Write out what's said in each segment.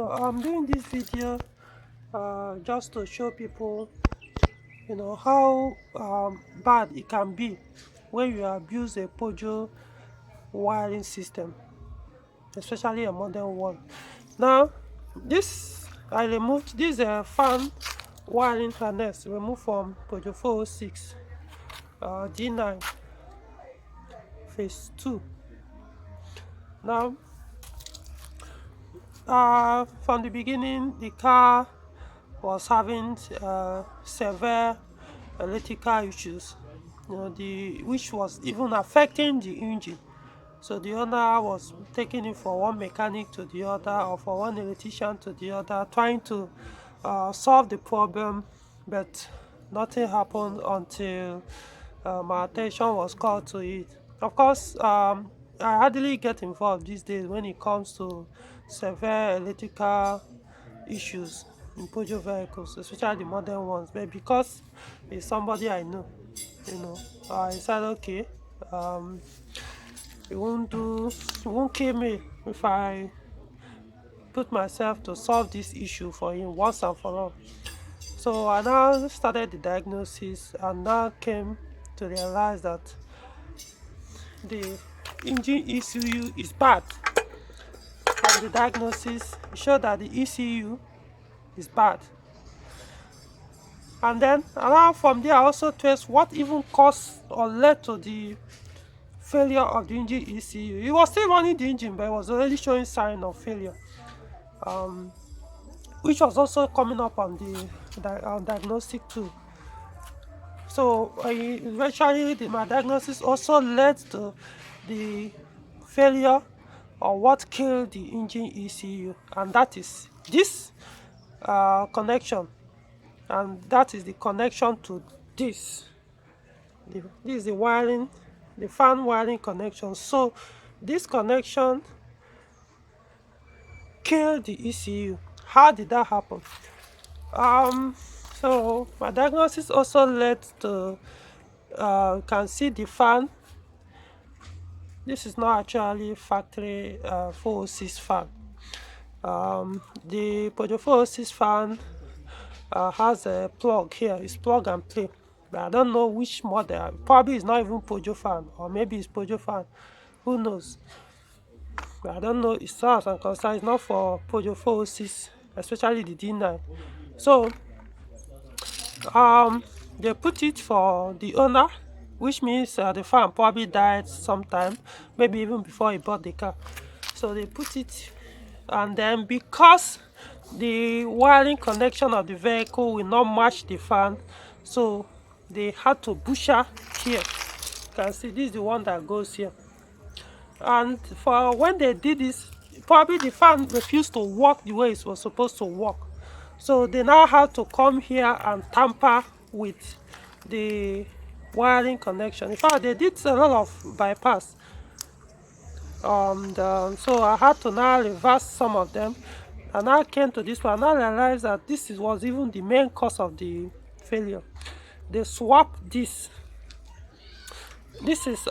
I'm doing this video just to show people, how bad it can be when you abuse a Peugeot wiring system, especially a modern one. Now, I removed this fan wiring harness removed from Peugeot 406 D9 phase 2. Now, from the beginning, the car was having severe electrical issues, which was even affecting the engine. So the owner was taking it from one mechanic to the other, or from one electrician to the other, trying to solve the problem, but nothing happened until my attention was called to it. Of course, I hardly get involved these days when it comes to severe electrical issues in Peugeot vehicles, especially the modern ones. But because it's somebody I know, I said, okay, it won't kill me if I put myself to solve this issue for him once and for all. So I now started the diagnosis and now came to realize that the engine ECU is bad. From the diagnosis, it showed that the ECU is bad. And then now from there I also traced what even caused or led to the failure of the engine ECU. It was still running the engine, but it was already showing sign of failure, which was also coming up on the diagnostic tool. So eventually my diagnosis also led to the failure or what killed the engine ECU, and that is this connection, and that is the connection to this. This is the wiring, the fan wiring connection. So this connection killed the ECU. How did that happen? So my diagnosis also led to you can see the fan. This is not actually factory 406 fan. The Peugeot 406 fan has a plug here. It's plug and play, but I don't know which model. Probably it's not even Peugeot fan, or maybe it's Peugeot fan. Who knows? But I don't know. It's as far as I'm concerned, it's not for Peugeot 406, especially the D9. So they put it for the owner, which means the fan probably died sometime, maybe even before he bought the car. So they put it, and then because the wiring connection of the vehicle will not match the fan, so they had to butcher here. You can see this is the one that goes here. And for when they did this, probably the fan refused to work the way it was supposed to work. So they now have to come here and tamper with the wiring connection. In fact, they did a lot of bypass. So I had to now reverse some of them, and I came to this one. I realized that this was even the main cause of the failure. They swapped this. This is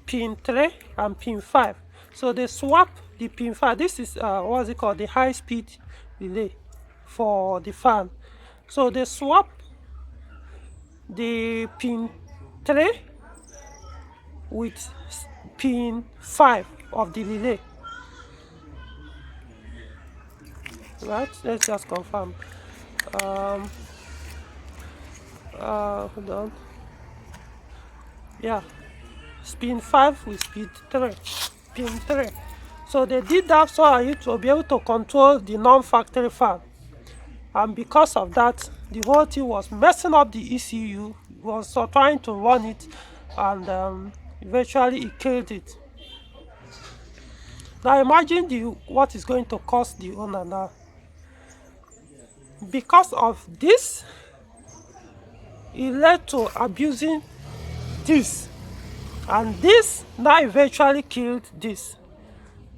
pin 3 and pin 5. So they swap the pin 5. This is what's it called, the high speed relay for the fan. So they swap the pin 3 with pin 5 of the relay. Right, let's just confirm. Hold on. Yeah, pin 5 with pin 3. So they did that so you to be able to control the non-factory fan, and because of that, the whole thing was messing up the ECU. It was trying to run it, and eventually it killed it. Now imagine what is going to cost the owner now. Because of this, it led to abusing this, and this now eventually killed this.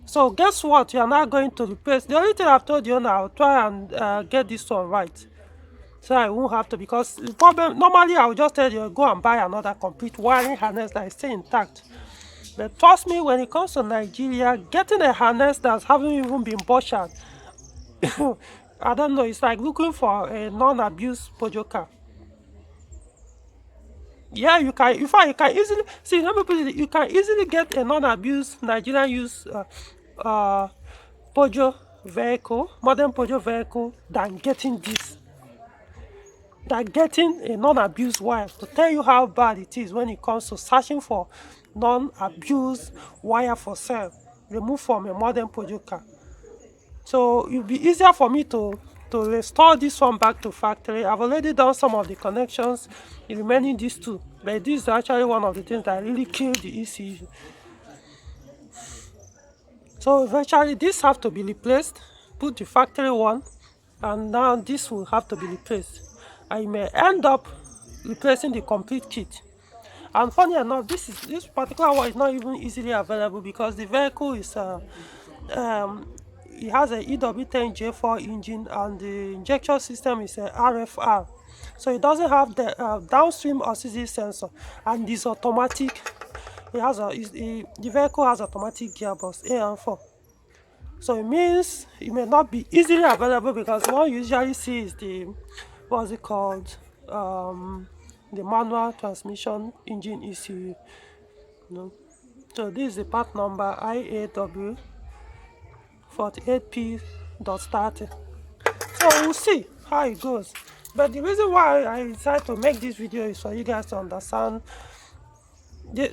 So guess what? You are now going to replace. The only thing I've told the owner, I'll try and get this one right, so I won't have to, because the problem, normally I will just tell you, go and buy another complete wiring harness that is still intact. But trust me, when it comes to Nigeria, getting a harness that haven't even been butchered, I don't know, it's like looking for a non-abused Peugeot car. Yeah, you can. In fact, you can easily see. Let me put it. You can easily get a non-abused Nigerian used Peugeot vehicle, modern Peugeot vehicle, than getting this. Than getting a non-abused wire. To tell you how bad it is when it comes to searching for non-abused wire for sale, removed from a modern Peugeot car. So it'll be easier for me to restore this one back to factory. I've already done some of the connections, remaining these two. But this is actually one of the things that really killed the ECU. So eventually this have to be replaced. Put the factory one, and now this will have to be replaced. I may end up replacing the complete kit. And funny enough, this particular one is not even easily available because the vehicle is it has a EW10J4 engine, and the injection system is a RFR, so it doesn't have the downstream oxygen sensor, and it's automatic. It has the vehicle has automatic gearbox AM4, so it means it may not be easily available because what you usually see is the what's it called, the manual transmission engine ECU. So this is the part number IAW 48P.30. So we'll see how it goes. But the reason why I decided to make this video is for you guys to understand.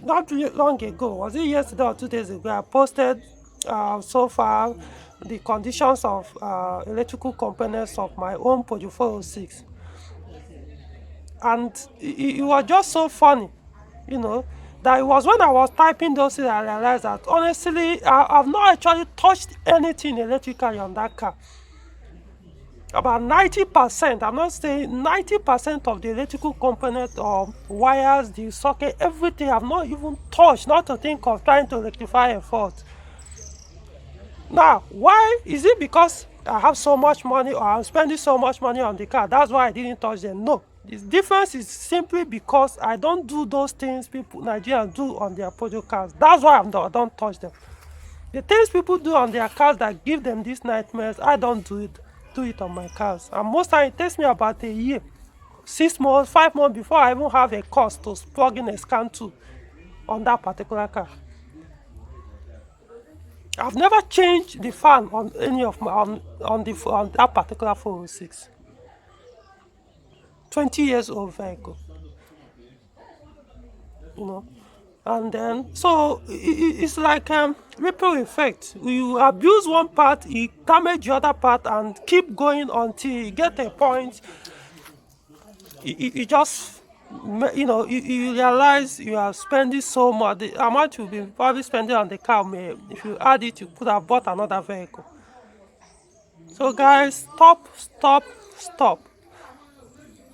Not really long ago, was it yesterday or 2 days ago, I posted so far the conditions of electrical components of my own Peugeot 406. And it was just so funny, that it was when I was typing those things I realized that honestly I've not actually touched anything electrically on that car. About 90%, I'm not saying 90% of the electrical component or wires, the socket, everything I've not even touched, not to think of trying to rectify a fault. Now, why? Is it because I have so much money or I'm spending so much money on the car? That's why I didn't touch them. No. The difference is simply because I don't do those things people Nigerians do on their Peugeot cars. That's why I don't touch them. The things people do on their cars that give them these nightmares, I don't do it on my cars. And most times it takes me about a year, 6 months, 5 months before I even have a cost to plug in a scan tool on that particular car. I've never changed the fan on any of my on that particular 406. 20 years old vehicle, and then so it's like ripple effect. You abuse one part, you damage the other part, and keep going until you get a point. You just you realize you are spending so much. The amount you'll be probably spending on the car, if you add it, you could have bought another vehicle. So guys,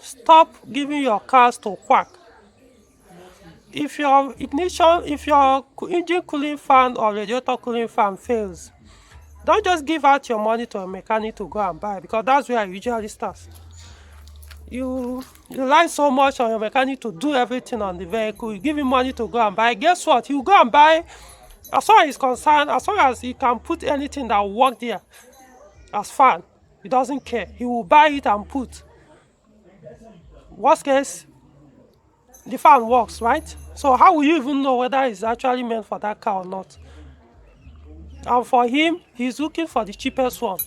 stop giving your cars to quack. If your engine cooling fan or radiator cooling fan fails, don't just give out your money to a mechanic to go and buy, because that's where it usually starts. You rely so much on your mechanic to do everything on the vehicle. You give him money to go and buy. Guess what? He'll go and buy, as far as he's concerned, as long as he can put anything that will work there as fan, he doesn't care. He will buy it and put. Worst case, the fan works, right? So how will you even know whether it's actually meant for that car or not? And for him, he's looking for the cheapest one.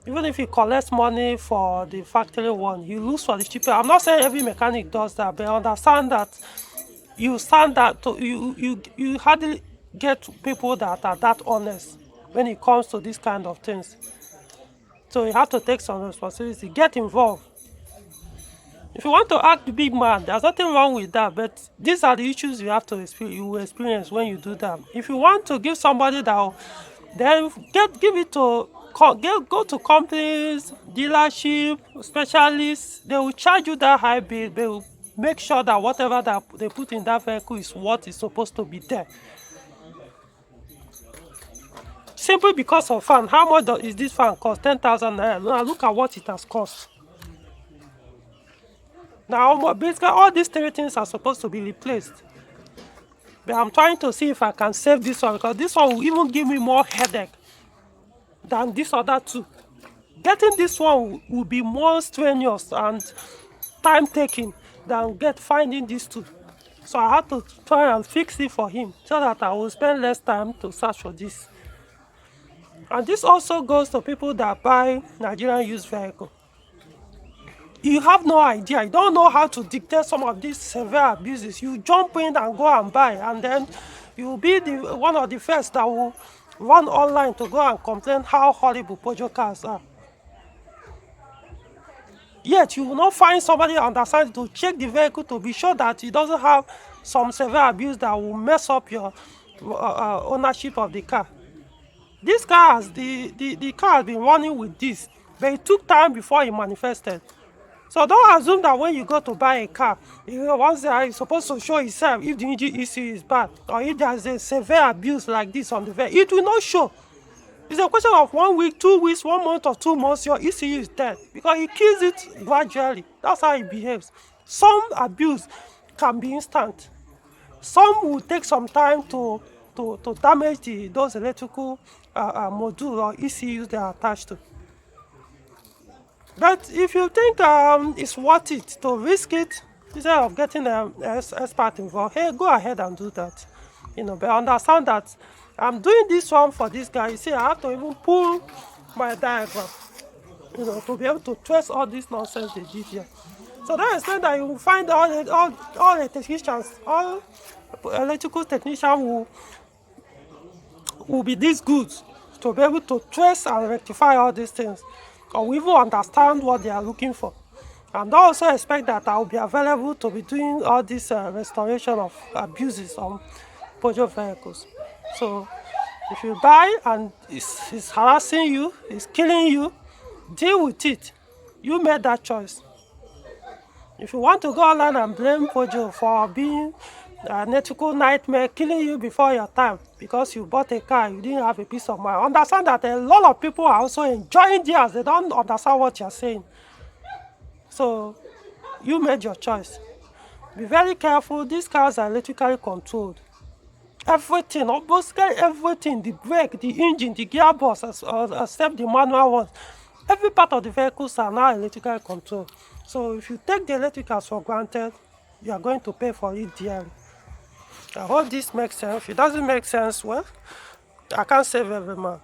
Even if he collects money for the factory one, he looks for the cheapest. I'm not saying every mechanic does that, but understand that you hardly get people that are that honest when it comes to these kind of things. So you have to take some responsibility, get involved. If you want to act the big man, there's nothing wrong with that, but these are the issues you have to experience when you do that. If you want to give somebody that, then give it to go to companies, dealership, specialists. They will charge you that high bill. They will make sure that whatever that they put in that vehicle is what is supposed to be there. Simply because of fan. How much is this fan cost? 10,000 naira. Now look at what it has cost. Now basically all these three things are supposed to be replaced. But I'm trying to see if I can save this one, because this one will even give me more headache than this other two. Getting this one will be more strenuous and time taking than finding these two. So I had to try and fix it for him so that I will spend less time to search for this. And this also goes to people that buy Nigerian used vehicle. You have no idea. You don't know how to dictate some of these severe abuses. You jump in and go and buy, and then you'll be one of the first that will run online to go and complain how horrible Peugeot cars are. Yet you will not find somebody on the side to check the vehicle to be sure that it doesn't have some severe abuse that will mess up your ownership of the car. This car the car has been running with this, but it took time before it manifested. So don't assume that when you go to buy a car, once it's supposed to show itself if the engine ECU is bad, or if there's a severe abuse like this on the vehicle. It will not show. It's a question of 1 week, 2 weeks, 1 month, or 2 months, your ECU is dead, because it kills it gradually. That's how it behaves. Some abuse can be instant. Some will take some time to damage those electrical module or ECUs they are attached to. But if you think it's worth it to risk it, instead of getting an expert involved, hey, go ahead and do that. But understand that I'm doing this one for this guy. You see, I have to even pull my diagram, to be able to trace all this nonsense they did here. So that explains that you will find all the technicians, all electrical technicians will be this good to be able to trace and rectify all these things, or we even understand what they are looking for. And I also expect that I will be available to be doing all this restoration of abuses on Peugeot vehicles. So if you buy and it's harassing you, it's killing you, deal with it. You made that choice. If you want to go online and blame Peugeot for being an ethical nightmare, killing you before your time because you bought a car, you didn't have a peace of mind, understand that a lot of people are also enjoying theirs. They don't understand what you're saying. So you made your choice. Be very careful. These cars are electrically controlled. Everything, almost everything, the brake, the engine, the gearbox, except the manual ones, every part of the vehicles are now electrically controlled. So if you take the electricals for granted, you are going to pay for it dearly. I hope this makes sense. If it doesn't make sense, well, I can't save every man.